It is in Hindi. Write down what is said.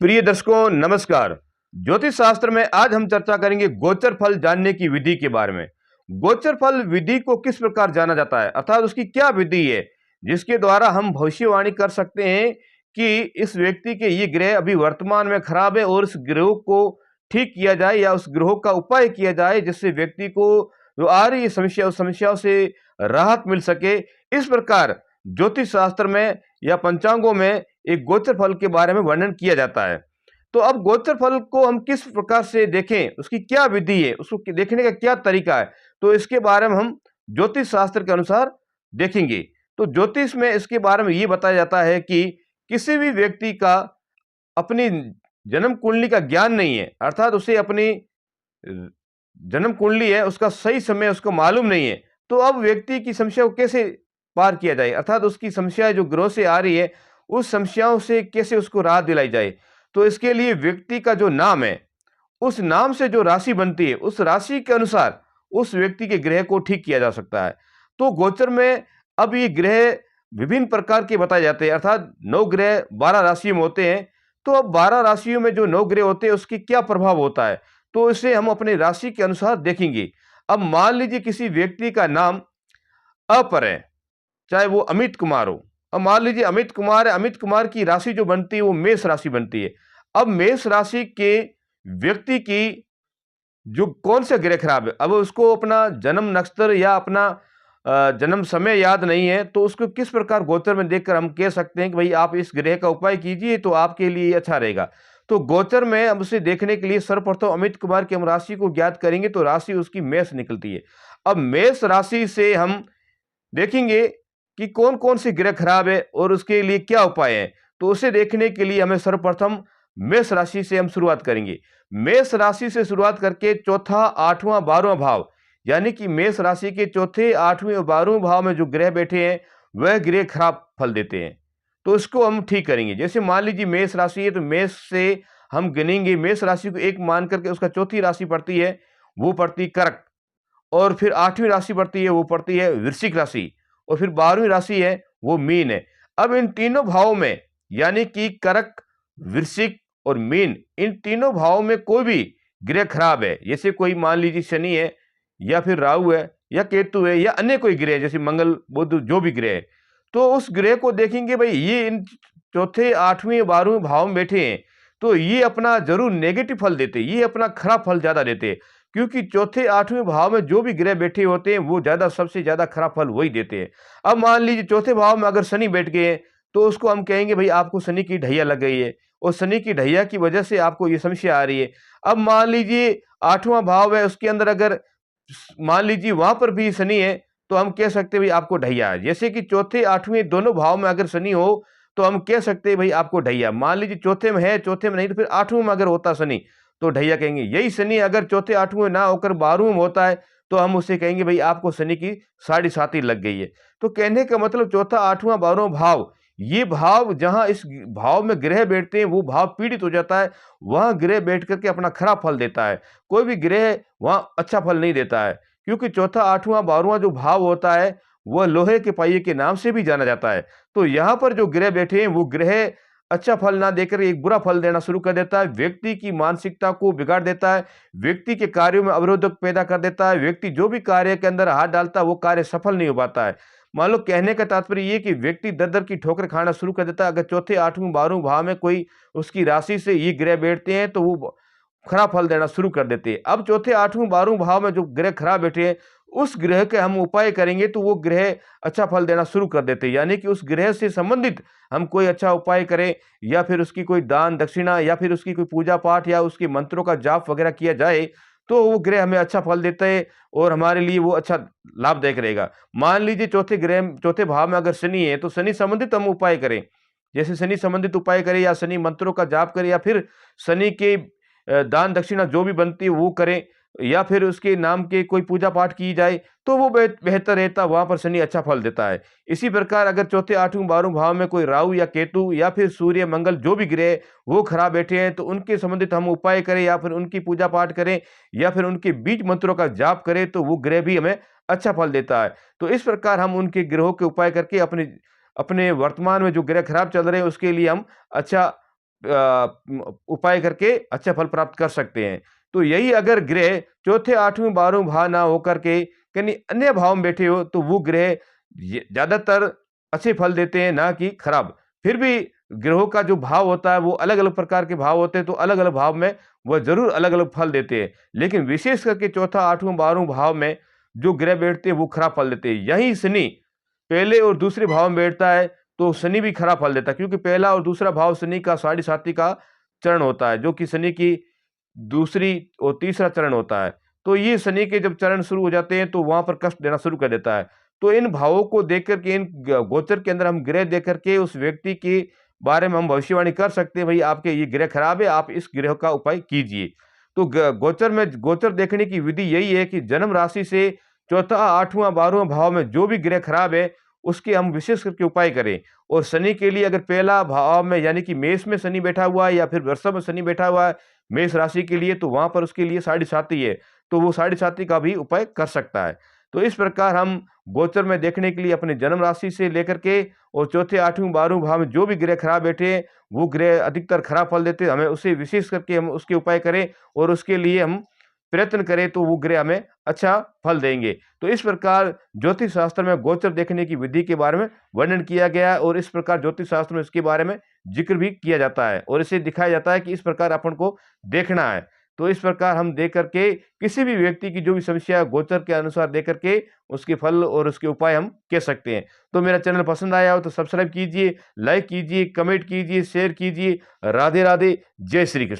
प्रिय दर्शकों नमस्कार। ज्योतिष शास्त्र में आज हम चर्चा करेंगे गोचर फल जानने की विधि के बारे में। गोचर फल विधि को किस प्रकार जाना जाता है, अर्थात उसकी क्या विधि है जिसके द्वारा हम भविष्यवाणी कर सकते हैं कि इस व्यक्ति के ये ग्रह अभी वर्तमान में खराब है और इस ग्रह को ठीक किया जाए या उस ग्रह का उपाय किया जाए जिससे व्यक्ति को जो आ रही समस्या उस समस्याओं से राहत मिल सके। इस प्रकार ज्योतिष शास्त्र में या पंचांगों में एक गोचर फल के बारे में वर्णन किया जाता है। तो अब गोचर फल को हम किस प्रकार से देखें, उसकी क्या विधि है, उसको देखने का क्या तरीका है, तो इसके बारे में हम ज्योतिष शास्त्र के अनुसार देखेंगे। तो ज्योतिष में इसके बारे में ये बताया जाता है कि किसी भी व्यक्ति का अपनी जन्म कुंडली का ज्ञान नहीं है, अर्थात उसे अपनी जन्म कुंडली है उसका सही समय उसको मालूम नहीं है, तो अब व्यक्ति की समस्या को कैसे पार किया जाए, अर्थात उसकी समस्या जो ग्रह से आ रही है उस समस्याओं से कैसे उसको राहत दिलाई जाए। तो इसके लिए व्यक्ति का जो नाम है उस नाम से जो राशि बनती है उस राशि के अनुसार उस व्यक्ति के ग्रह को ठीक किया जा सकता है। तो गोचर में अब ये ग्रह विभिन्न प्रकार के बताए जाते हैं, अर्थात 9 ग्रह 12 राशियों में होते हैं। तो अब 12 राशियों में जो 9 ग्रह होते हैं उसकी क्या प्रभाव होता है, तो इसे हम अपनी राशि के अनुसार देखेंगे। अब मान लीजिए किसी व्यक्ति का नाम अ पर है, चाहे वो अमित कुमार हो। अब मान लीजिए अमित कुमार है, अमित कुमार की राशि जो बनती है वो मेष राशि बनती है। अब मेष राशि के व्यक्ति की जो कौन से ग्रह खराब है, अब उसको अपना जन्म नक्षत्र या अपना जन्म समय याद नहीं है, तो उसको किस प्रकार गोचर में देखकर हम कह सकते हैं कि भाई आप इस ग्रह का उपाय कीजिए तो आपके लिए अच्छा रहेगा। तो गोचर में अब उसे देखने के लिए सर्वप्रथम अमित कुमार की हम राशि को ज्ञात करेंगे, तो राशि उसकी मेष निकलती है। अब मेष राशि से हम देखेंगे कि कौन कौन सी ग्रह खराब है और उसके लिए क्या उपाय है। तो उसे देखने के लिए हमें सर्वप्रथम मेष राशि से हम शुरुआत करेंगे। मेष राशि से शुरुआत करके चौथा, आठवां, 12वां भाव, यानी कि मेष राशि के चौथे, आठवें और 12वें भाव में जो ग्रह बैठे हैं वह ग्रह खराब फल देते हैं, तो इसको हम ठीक करेंगे। जैसे मान लीजिए मेष राशि है तो मेष से हम गिनेंगे, मेष राशि को एक मान करके उसका चौथी राशि पड़ती है वो पड़ती कर्क, और फिर 8वीं राशि पड़ती है वो पड़ती है वृश्चिक राशि, और फिर 12वीं राशि है वो मीन है। अब इन तीनों भावों में यानी कि कर्क, वृश्चिक और मीन, इन तीनों भावों में कोई भी ग्रह खराब है, जैसे कोई मान लीजिए शनि है या फिर राहु है या केतु है या अन्य कोई ग्रह जैसे मंगल, बुध, जो भी ग्रह है, तो उस ग्रह को देखेंगे भाई ये इन चौथे, 8वें, 12वें भाव में बैठे हैं तो ये अपना जरूर नेगेटिव फल देते हैं, ये अपना खराब फल ज्यादा देते हैं, क्योंकि चौथे, 8वें भाव में जो भी ग्रह बैठे होते हैं वो ज्यादा सबसे ज्यादा खराब फल वही देते हैं। अब मान लीजिए चौथे भाव में अगर शनि बैठ गए तो उसको हम कहेंगे भाई आपको शनि की ढैया लग गई है और शनि की ढैया की वजह से आपको ये समस्या आ रही है। अब मान लीजिए 8वां भाव है उसके अंदर अगर मान लीजिए वहां पर भी शनि है तो हम कह सकते हैं भाई आपको ढैया है। जैसे कि चौथे, 8वें दोनों भाव में अगर शनि हो तो हम कह सकते हैं भाई आपको ढैया। मान लीजिए चौथे में है, चौथे में नहीं, तो फिर 8वें में अगर होता शनि तो ढैया कहेंगे। यही शनि अगर चौथे, 8वें ना होकर 12वें में होता है तो हम उसे कहेंगे भाई आपको शनि की साढ़े साती लग गई है। तो कहने का मतलब चौथा, 8वां, 12वां भाव, ये भाव जहां इस भाव में ग्रह बैठते हैं वो भाव पीड़ित हो जाता है, वहां ग्रह बैठ करके अपना खराब फल देता है। कोई भी ग्रह वहां अच्छा फल नहीं देता है, क्योंकि चौथा, 8वां, 12वां जो भाव होता है वह लोहे के पहिए के नाम से भी जाना जाता है। तो यहाँ पर जो ग्रह बैठे हैं वो ग्रह अच्छा फल ना देकर एक बुरा फल देना शुरू कर देता है, व्यक्ति की मानसिकता को बिगाड़ देता है, व्यक्ति के कार्यों में अवरोधक पैदा कर देता है। व्यक्ति जो भी कार्य के अंदर हाथ डालता है वो कार्य सफल नहीं हो पाता है। मान लो कहने का तात्पर्य ये कि व्यक्ति दर दर की ठोकर खाना शुरू कर देता है अगर चौथे, 8वें, 12वें भाव में कोई उसकी राशि से ये ग्रह बैठते हैं तो वो खराब फल देना शुरू कर देते हैं। अब चौथे, 8वें, 12वें भाव में जो ग्रह खराब बैठे हैं उस ग्रह के हम उपाय करेंगे तो वो ग्रह अच्छा फल देना शुरू कर देते हैं, यानी कि उस ग्रह से संबंधित हम कोई अच्छा उपाय करें या फिर उसकी कोई दान दक्षिणा या फिर उसकी कोई पूजा पाठ या उसके मंत्रों का जाप वगैरह किया जाए तो वो ग्रह हमें अच्छा फल देता है और हमारे लिए वो अच्छा लाभदायक रहेगा। मान लीजिए चौथे भाव में अगर शनि है तो शनि संबंधित हम उपाय करें, जैसे शनि संबंधित उपाय करें या शनि मंत्रों का जाप करें या फिर शनि के दान दक्षिणा जो भी बनती है वो करें या फिर उसके नाम के कोई पूजा पाठ की जाए तो वो बेहतर रहता, वहां पर शनि अच्छा फल देता है। इसी प्रकार अगर चौथे, 8वें, 12वें भाव में कोई राहु या केतु या फिर सूर्य, मंगल जो भी ग्रह वो खराब बैठे हैं तो उनके संबंधित हम उपाय करें या फिर उनकी पूजा पाठ करें या फिर उनके बीज मंत्रों का जाप करें तो वो ग्रह भी हमें अच्छा फल देता है। तो इस प्रकार हम उनके ग्रहों के उपाय करके अपने अपने वर्तमान में जो ग्रह खराब चल रहे हैं उसके लिए हम अच्छा उपाय करके अच्छा फल प्राप्त कर सकते हैं। तो यही अगर ग्रह चौथे, 8वें, 12वें भाव ना होकर के कहीं अन्य भाव में बैठे हो तो वो ग्रह ज़्यादातर अच्छे फल देते हैं, ना कि खराब। फिर भी ग्रहों का जो भाव होता है वो अलग-अलग प्रकार के भाव होते हैं, तो अलग-अलग भाव में वह ज़रूर अलग-अलग फल देते हैं। लेकिन विशेष करके चौथा, 8वाँ, 12वाँ भाव में जो ग्रह बैठते हैं वो खराब फल देते हैं। यही शनि पहले और दूसरे भाव में बैठता है तो शनि भी खराब फल देता है, क्योंकि पहला और दूसरा भाव शनि का साढ़े साती का चरण होता है, जो कि शनि की दूसरी और तीसरा चरण होता है। तो ये शनि के जब चरण शुरू हो जाते हैं तो वहाँ पर कष्ट देना शुरू कर देता है। तो इन भावों को देख कर के, इन गोचर के अंदर हम ग्रह देख कर के उस व्यक्ति के बारे में हम भविष्यवाणी कर सकते हैं, भई आपके ये ग्रह खराब है, आप इस ग्रह का उपाय कीजिए। तो गोचर में गोचर देखने की विधि यही है कि जन्म राशि से चौथा, 8वाँ, 12वाँ भाव में जो भी ग्रह खराब है, उसके हम विशेष करके उपाय करें। और शनि के लिए अगर पहला भाव में यानी कि मेष में शनि बैठा हुआ है या फिर वृषभ में शनि बैठा हुआ है मेष राशि के लिए, तो वहाँ पर उसके लिए साढ़े साती है, तो वो साढ़े साती का भी उपाय कर सकता है। तो इस प्रकार हम गोचर में देखने के लिए अपने जन्म राशि से लेकर के और चौथे, 8वें, 12वें भाव में जो भी ग्रह खराब बैठे हैं, वो ग्रह अधिकतर खराब फल देते हैं। हमें उसे विशेष करके हम उसके उपाय करें और उसके लिए हम प्रयत्न करें तो वो ग्रह हमें अच्छा फल देंगे। तो इस प्रकार ज्योतिष शास्त्र में गोचर देखने की विधि के बारे में वर्णन किया गया है और इस प्रकार ज्योतिष शास्त्र में इसके बारे में ज़िक्र भी किया जाता है और इसे दिखाया जाता है कि इस प्रकार अपन को देखना है। तो इस प्रकार हम देख कर के किसी भी व्यक्ति की जो भी समस्या है गोचर के अनुसार देख कर के उसके फल और उसके उपाय हम कह सकते हैं। तो मेरा चैनल पसंद आया हो तो सब्सक्राइब कीजिए, लाइक कीजिए, कमेंट कीजिए, शेयर कीजिए। राधे राधे, जय श्री कृष्ण।